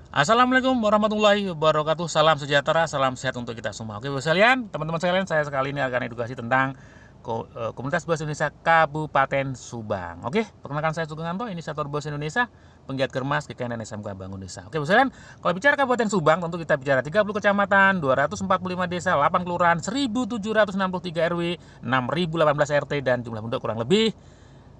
Assalamualaikum warahmatullahi wabarakatuh. Salam sejahtera, salam sehat untuk kita semua. Oke, Bapak sekalian, teman-teman sekalian, saya sekali ini akan edukasi tentang Komunitas Bos Indonesia Kabupaten Subang. Oke, perkenalkan saya Sugeng Anto, inisiator Bos Indonesia, penggiat Kermas, KKN dan SMK Bank Indonesia. Oke, Bapak sekalian, kalau bicara Kabupaten Subang, tentu kita bicara 30 kecamatan, 245 desa, 8 kelurahan, 1763 RW, 6018 RT, dan jumlah penduduk kurang lebih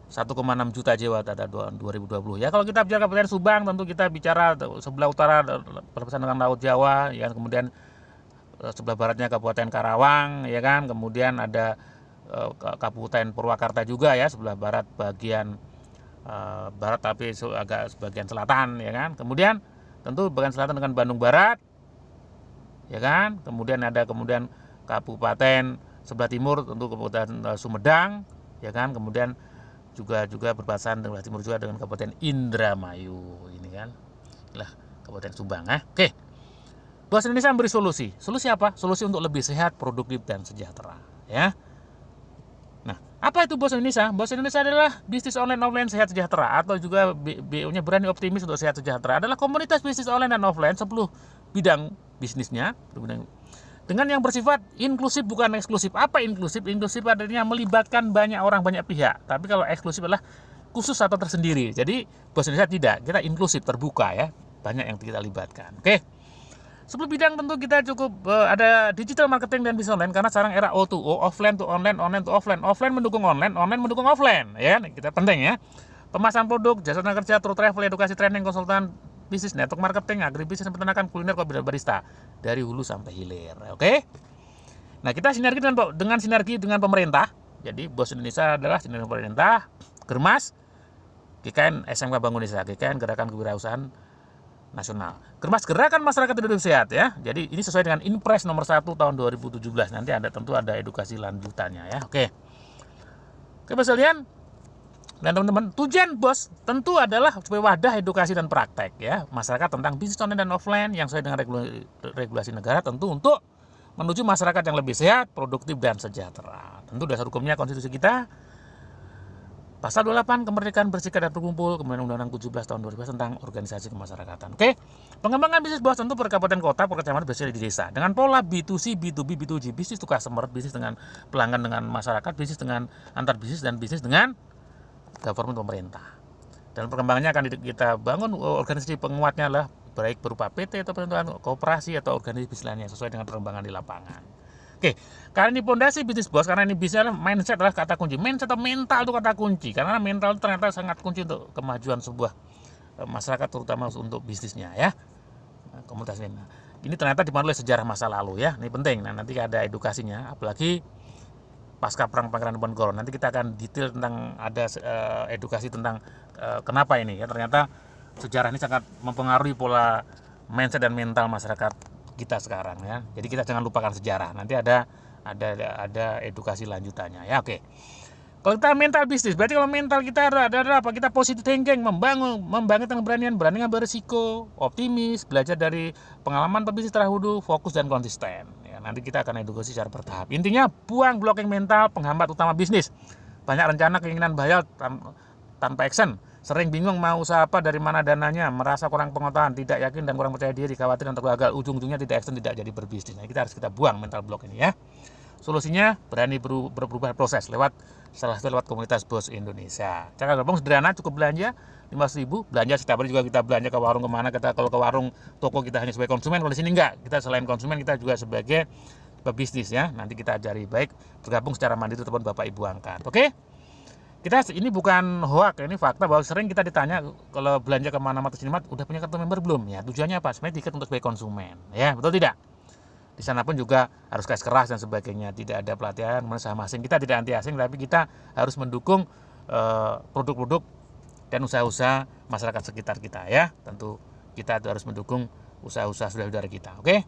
1,6 juta jiwa pada 2020. Ya, kalau kita bicara Kabupaten Subang, tentu kita bicara sebelah utara berbatasan dengan Laut Jawa, ya, kemudian sebelah baratnya Kabupaten Karawang, ya kan, kemudian ada Kabupaten Purwakarta juga, ya, sebelah barat bagian barat tapi agak sebagian selatan, ya kan. Kemudian tentu bagian selatan dengan Bandung Barat, ya kan. Kemudian ada Kabupaten sebelah timur tentu Kabupaten Sumedang, ya kan. Kemudian juga berbatasan dengan timur juga dengan Kabupaten Indramayu ini kan. Lah, Kabupaten Subang, Oke. Bos Indonesia memberi solusi. Solusi apa? Solusi untuk lebih sehat, produktif dan sejahtera, ya. Nah, apa itu Bos Indonesia? Bos Indonesia adalah bisnis online offline sehat sejahtera, atau juga BO-nya berani optimis untuk sehat sejahtera. Adalah komunitas bisnis online dan offline 10 bidang bisnisnya dengan yang bersifat inklusif bukan eksklusif. Apa inklusif? Inklusif artinya melibatkan banyak orang, banyak pihak. Tapi kalau eksklusif adalah khusus atau tersendiri. Jadi Bos Indonesia tidak, kita inklusif, terbuka, ya. Banyak yang kita libatkan. Oke. 10 bidang tentu kita cukup ada digital marketing dan bisnis online, karena sekarang era O2O, offline to online, online to offline. Offline mendukung online, online mendukung offline, ya. Kita penting, ya. Pemasaran produk, jasa tenaga kerja, tour travel, edukasi, training, konsultan, bisnis, network marketing, agribisnis, peternakan, kuliner, kopi dan barista, dari hulu sampai hilir. Oke. Nah, kita sinergi dengan pemerintah. Jadi Bos Indonesia adalah sinergi pemerintah, Germas, GKN SMK Bank Indonesia, GKN Gerakan Kewirausahaan Nasional. Germas Gerakan Masyarakat Hidup Sehat, ya. Jadi ini sesuai dengan Inpres nomor 1 tahun 2017. Nanti tentu ada edukasi lanjutannya, ya. Oke. Oke, Bos sekalian. Dan teman-teman, tujuan Bos tentu adalah supaya wadah edukasi dan praktek, ya, masyarakat tentang bisnis online dan offline yang sesuai dengan regulasi negara, tentu untuk menuju masyarakat yang lebih sehat, produktif dan sejahtera. Tentu dasar hukumnya konstitusi kita Pasal 28 kemerdekaan berserikat dan berkumpul, kemudian Undang-Undang 17 tahun 2000 tentang organisasi kemasyarakatan. Oke. Pengembangan bisnis Bos tentu per kabupaten kota, per kecamatan, biasanya di desa. Dengan pola B2C, B2B, B2G, bisnis to customer, bisnis dengan pelanggan dengan masyarakat, bisnis dengan antar bisnis, dan bisnis dengan government pemerintah. Dan perkembangannya akan kita bangun organisasi penguatnya lah, baik berupa PT atau pertentuan kooperasi atau organisasi lainnya sesuai dengan perkembangan di lapangan. Oke, karena ini pondasi bisnis Bos, karena ini bisnis mindset adalah kata kunci. Mindset atau mental itu kata kunci, karena mental itu ternyata sangat kunci untuk kemajuan sebuah masyarakat, terutama untuk bisnisnya, ya. Komunitas ini. Ini ternyata dipandu oleh sejarah masa lalu, ya. Ini penting. Nah, nanti ada edukasinya, apalagi pasca perang Pangeran Diponegoro. Nanti kita akan detail tentang ada edukasi tentang kenapa ini, ya. Ternyata sejarah ini sangat mempengaruhi pola mindset dan mental masyarakat kita sekarang, ya. Jadi kita jangan lupakan sejarah. Nanti ada edukasi lanjutannya, ya. Oke. Kalau kita mental bisnis, berarti kalau mental kita ada apa? Kita positive thinking, membangkitkan keberanian, berani ngambil risiko, optimis, belajar dari pengalaman pebisnis terdahulu, fokus dan konsisten. Ya, nanti kita akan edukasi secara bertahap. Intinya buang blocking mental, penghambat utama bisnis. Banyak rencana, keinginan, bahaya tanpa action. Sering bingung mau usaha apa, dari mana dananya, merasa kurang pengetahuan, tidak yakin dan kurang percaya diri, khawatir untuk gagal, ujung-ujungnya tidak action, tidak jadi berbisnis. Nah, kita buang mental block ini, ya. Solusinya berani berubah proses salah satu lewat komunitas Bos Indonesia. Cara gabung sederhana, cukup belanja 5.000, belanja setiap hari juga kita belanja ke warung kemana. Kalau ke warung toko kita hanya sebagai konsumen, kalau di sini enggak. Kita selain konsumen kita juga sebagai pebisnis, ya. Nanti kita ajari baik bergabung secara mandiri ataupun Bapak Ibu angkat. Oke? Ini bukan hoak, ini fakta bahwa sering kita ditanya kalau belanja kemana-mana sini, udah punya kartu member belum? Ya, tujuannya apa? Sebenarnya tiket untuk sebagai konsumen, ya, betul tidak? Di sana pun juga harus keras dan sebagainya, tidak ada pelatihan saham asing. Kita tidak anti asing, tapi kita harus mendukung produk-produk dan usaha-usaha masyarakat sekitar kita, ya. Tentu kita harus mendukung usaha-usaha saudara kita. Oke.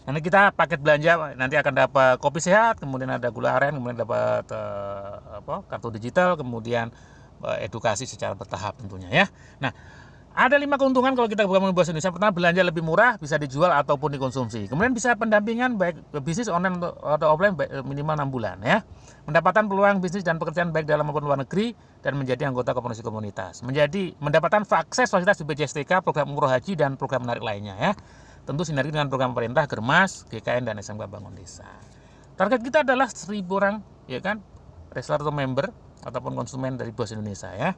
Nanti kita paket belanja nanti akan dapat kopi sehat, kemudian ada gula aren, kemudian dapat kartu digital, kemudian edukasi secara bertahap tentunya, ya. Nah, Ada 5 keuntungan kalau kita bergabung dengan Bos Indonesia. Pertama, belanja lebih murah, bisa dijual ataupun dikonsumsi. Kemudian bisa pendampingan baik bisnis online atau offline minimal 6 bulan ya. Mendapatkan peluang bisnis dan pekerjaan baik dalam maupun luar negeri dan menjadi anggota komunitas. Mendapatkan akses fasilitas BPJS TK, program umroh haji dan program menarik lainnya ya. Tentu sinergi dengan program pemerintah, Germas, GKN dan SMK Bangun Desa. Target kita adalah 1.000 orang ya kan, reseller atau member ataupun konsumen dari Bos Indonesia ya.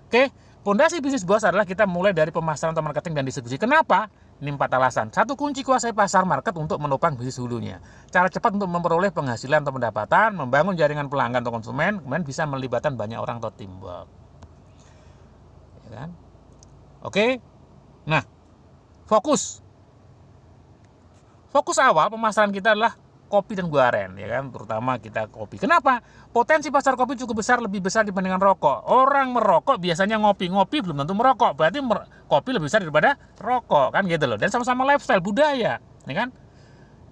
Oke, fondasi bisnis Bos adalah kita mulai dari pemasaran atau marketing dan distribusi. Kenapa? Ini 4 alasan. 1, kunci kuasai pasar market untuk menopang bisnis hulunya. Cara cepat untuk memperoleh penghasilan atau pendapatan, membangun jaringan pelanggan atau konsumen, kemudian bisa melibatkan banyak orang atau teamwork. Ya kan? Oke. Nah, fokus awal pemasaran kita adalah kopi dan gula aren ya kan, terutama kita kopi. Kenapa? Potensi pasar kopi cukup besar, lebih besar dibandingkan rokok. Orang merokok biasanya ngopi belum tentu merokok. Berarti kopi lebih besar daripada rokok kan gitu loh. Dan sama-sama lifestyle, budaya, ya kan?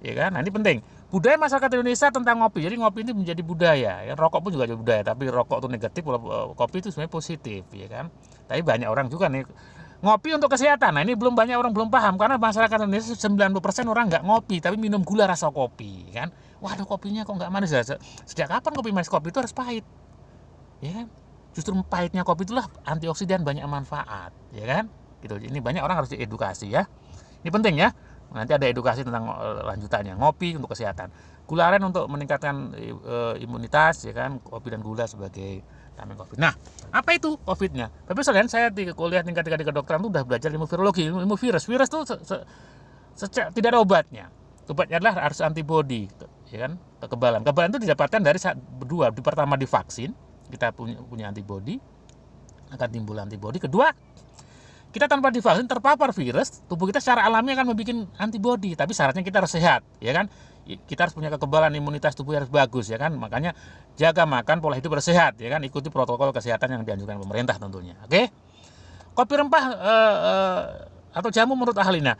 Ya kan? Nah, ini penting. Budaya masyarakat Indonesia tentang ngopi. Jadi ngopi ini menjadi budaya. Ya, rokok pun juga jadi budaya, tapi rokok itu negatif, kopi itu sebenarnya positif, ya kan? Tapi banyak orang juga nih ngopi untuk kesehatan. Nah, ini banyak orang belum paham karena masyarakat Indonesia 90% orang nggak ngopi tapi minum gula rasa kopi kan. Waduh, kopinya kok nggak manis ya? Sejak kapan kopi manis? Kopi itu harus pahit, ya kan? Justru pahitnya kopi itulah antioksidan, banyak manfaat, ya kan? Gitu. Ini banyak orang harus diedukasi ya. Ini penting ya. Nanti ada edukasi tentang lanjutannya. Ngopi untuk kesehatan, gula aren untuk meningkatkan imunitas, ya kan? Kopi dan gula sebagai COVID. Nah, apa itu COVID-nya? Tapi sekalian, saya di kuliah tingkat 3 di kedokteran itu udah belajar ilmu virologi, ilmu virus. Virus itu tidak ada obatnya. Obatnya adalah harus antibody, ya kan? Kekebalan. Kekebalan itu didapatkan dari dua. Pertama, di vaksin, kita punya antibody, akan timbul antibody. Kedua, kita tanpa divaksin terpapar virus, tubuh kita secara alami akan membuat antibody, tapi syaratnya kita harus sehat, ya kan? Kita harus punya kekebalan, imunitas tubuh harus bagus, ya kan? Makanya jaga makan, pola hidup harus sehat, ya kan? Ikuti protokol kesehatan yang dianjurkan pemerintah tentunya. Oke? Kopi rempah atau jamu menurut ahli. Nah,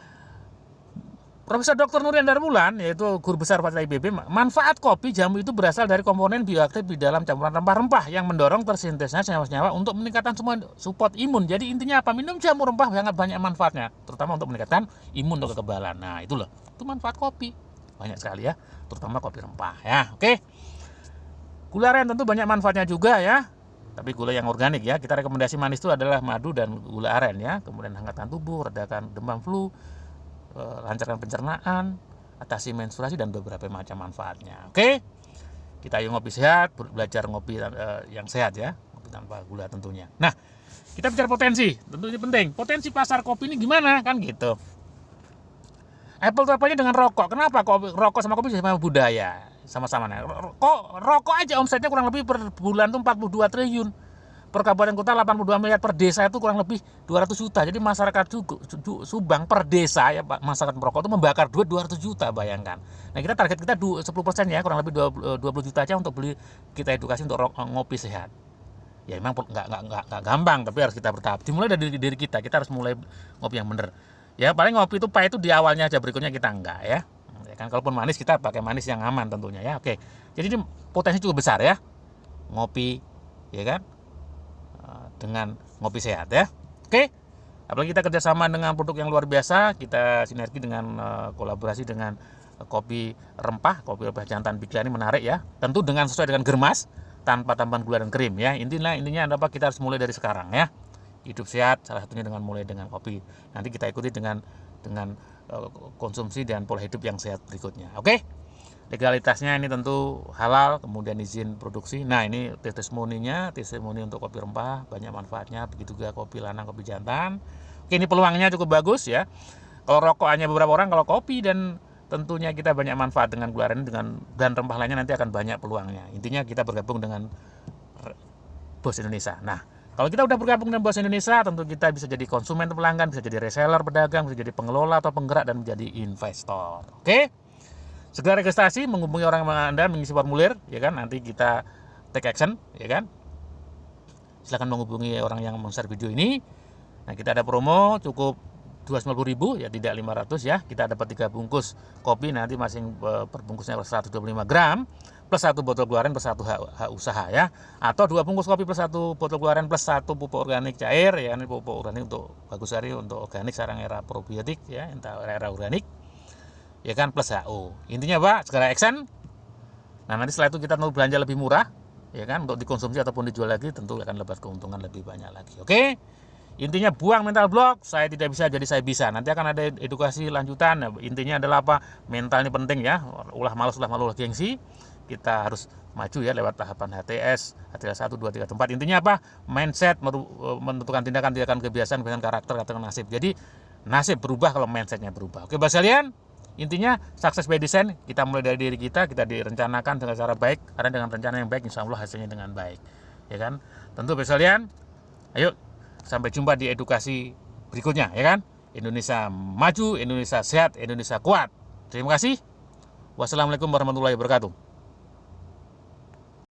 Profesor Dr. Nurian Darmulan, yaitu guru besar Fakultas IPB, manfaat kopi jamu itu berasal dari komponen bioaktif di dalam campuran rempah-rempah yang mendorong tersintesnya senyawa-senyawa untuk meningkatkan semua support imun. Jadi intinya apa? Minum jamu rempah sangat banyak manfaatnya, terutama untuk meningkatkan imun atau kekebalan. Nah, itu loh. Itu manfaat kopi. Banyak sekali ya, terutama kopi rempah ya. Oke. Gula aren tentu banyak manfaatnya juga ya. Tapi gula yang organik ya. Kita rekomendasi manis itu adalah madu dan gula aren ya. Kemudian hangatkan tubuh, redakan demam flu, lancarkan pencernaan, atasi menstruasi dan beberapa macam manfaatnya. Oke. Kita ayo ngopi sehat, belajar ngopi yang sehat ya. Ngopi tanpa gula tentunya. Nah, kita bicara potensi. Tentu ini penting. Potensi pasar kopi ini gimana kan gitu. Apple to apple-nya dengan rokok. Kenapa kok rokok sama kopi sama budaya? Sama-sama. Kok rokok aja omsetnya kurang lebih per bulan tuh 42 triliun. Per kabupaten kota 82 miliar, per desa itu kurang lebih 200 juta. Jadi masyarakat Subang per desa ya Pak, masyarakat merokok itu membakar duit 200 juta, bayangkan. Nah, kita target kita 10% ya, kurang lebih 20 juta aja untuk beli, kita edukasi untuk ngopi sehat. Ya memang nggak gampang, tapi harus kita bertahap. Dimulai dari diri kita harus mulai ngopi yang bener. Ya paling ngopi itu pahit itu di awalnya aja, berikutnya kita enggak ya. Ya kan, kalaupun manis kita pakai manis yang aman tentunya ya. Oke. Jadi ini potensi cukup besar ya. Ngopi ya kan, dengan ngopi sehat ya. Oke. Apalagi kita kerjasama dengan produk yang luar biasa, kita sinergi dengan kolaborasi dengan kopi rempah jantan Bigla ini menarik ya. Tentu dengan sesuai dengan Germas, tanpa tambahan gula dan krim ya. Intinya apa, kita harus mulai dari sekarang ya. Hidup sehat salah satunya dengan mulai dengan kopi. Nanti kita ikuti dengan konsumsi dan pola hidup yang sehat berikutnya. Oke. Legalitasnya ini tentu halal, kemudian izin produksi. Nah, ini testimoni untuk kopi rempah, banyak manfaatnya. Begitu juga kopi lanang, kopi jantan. Oke, ini peluangnya cukup bagus ya. Kalau rokok hanya beberapa orang, kalau kopi dan tentunya kita banyak manfaat dengan gula aren dan rempah lainnya, nanti akan banyak peluangnya. Intinya kita bergabung dengan Bos Indonesia. Nah, kalau kita udah bergabung dengan Bos Indonesia, tentu kita bisa jadi konsumen atau pelanggan, bisa jadi reseller, pedagang, bisa jadi pengelola atau penggerak, dan menjadi investor. Oke? Segera registrasi, menghubungi orang Anda, mengisi formulir, ya kan? Nanti kita take action, ya kan? Silakan menghubungi orang yang men-share video ini. Nah, kita ada promo cukup 290.000 ya, tidak 500 ya. Kita dapat 3 bungkus kopi, nanti masing perbungkusnya 125 gram plus 1 botol keluaran plus 1 hak usaha ya, atau 2 bungkus kopi plus 1 botol keluaran plus 1 pupuk organik cair ya. Ini pupuk organik untuk bagus sekali untuk organik sekarang era probiotik ya, entah era organik ya kan, plus HO. Intinya Pak, segera action. Nah, nanti setelah itu kita mau belanja lebih murah ya kan, untuk dikonsumsi ataupun dijual lagi, tentu akan dapat keuntungan lebih banyak lagi. Oke, intinya buang mental block, saya tidak bisa jadi saya bisa. Nanti akan ada edukasi lanjutan. Nah, intinya adalah apa, mental ini penting ya, ulah malas ulah malu ulah gengsi. Kita harus maju ya lewat tahapan HTS 1, 2, 3, 4. Intinya apa, mindset menentukan tindakan kebiasaan dengan karakter atau nasib. Jadi nasib berubah kalau mindsetnya berubah. Oke Bapak sekalian, intinya sukses by design, kita mulai dari diri kita direncanakan dengan cara baik, karena dengan rencana yang baik insya Allah hasilnya dengan baik ya kan. Tentu Bapak sekalian, ayo sampai jumpa di edukasi berikutnya ya kan. Indonesia maju, Indonesia sehat, Indonesia kuat. Terima kasih. Wassalamualaikum warahmatullahi wabarakatuh.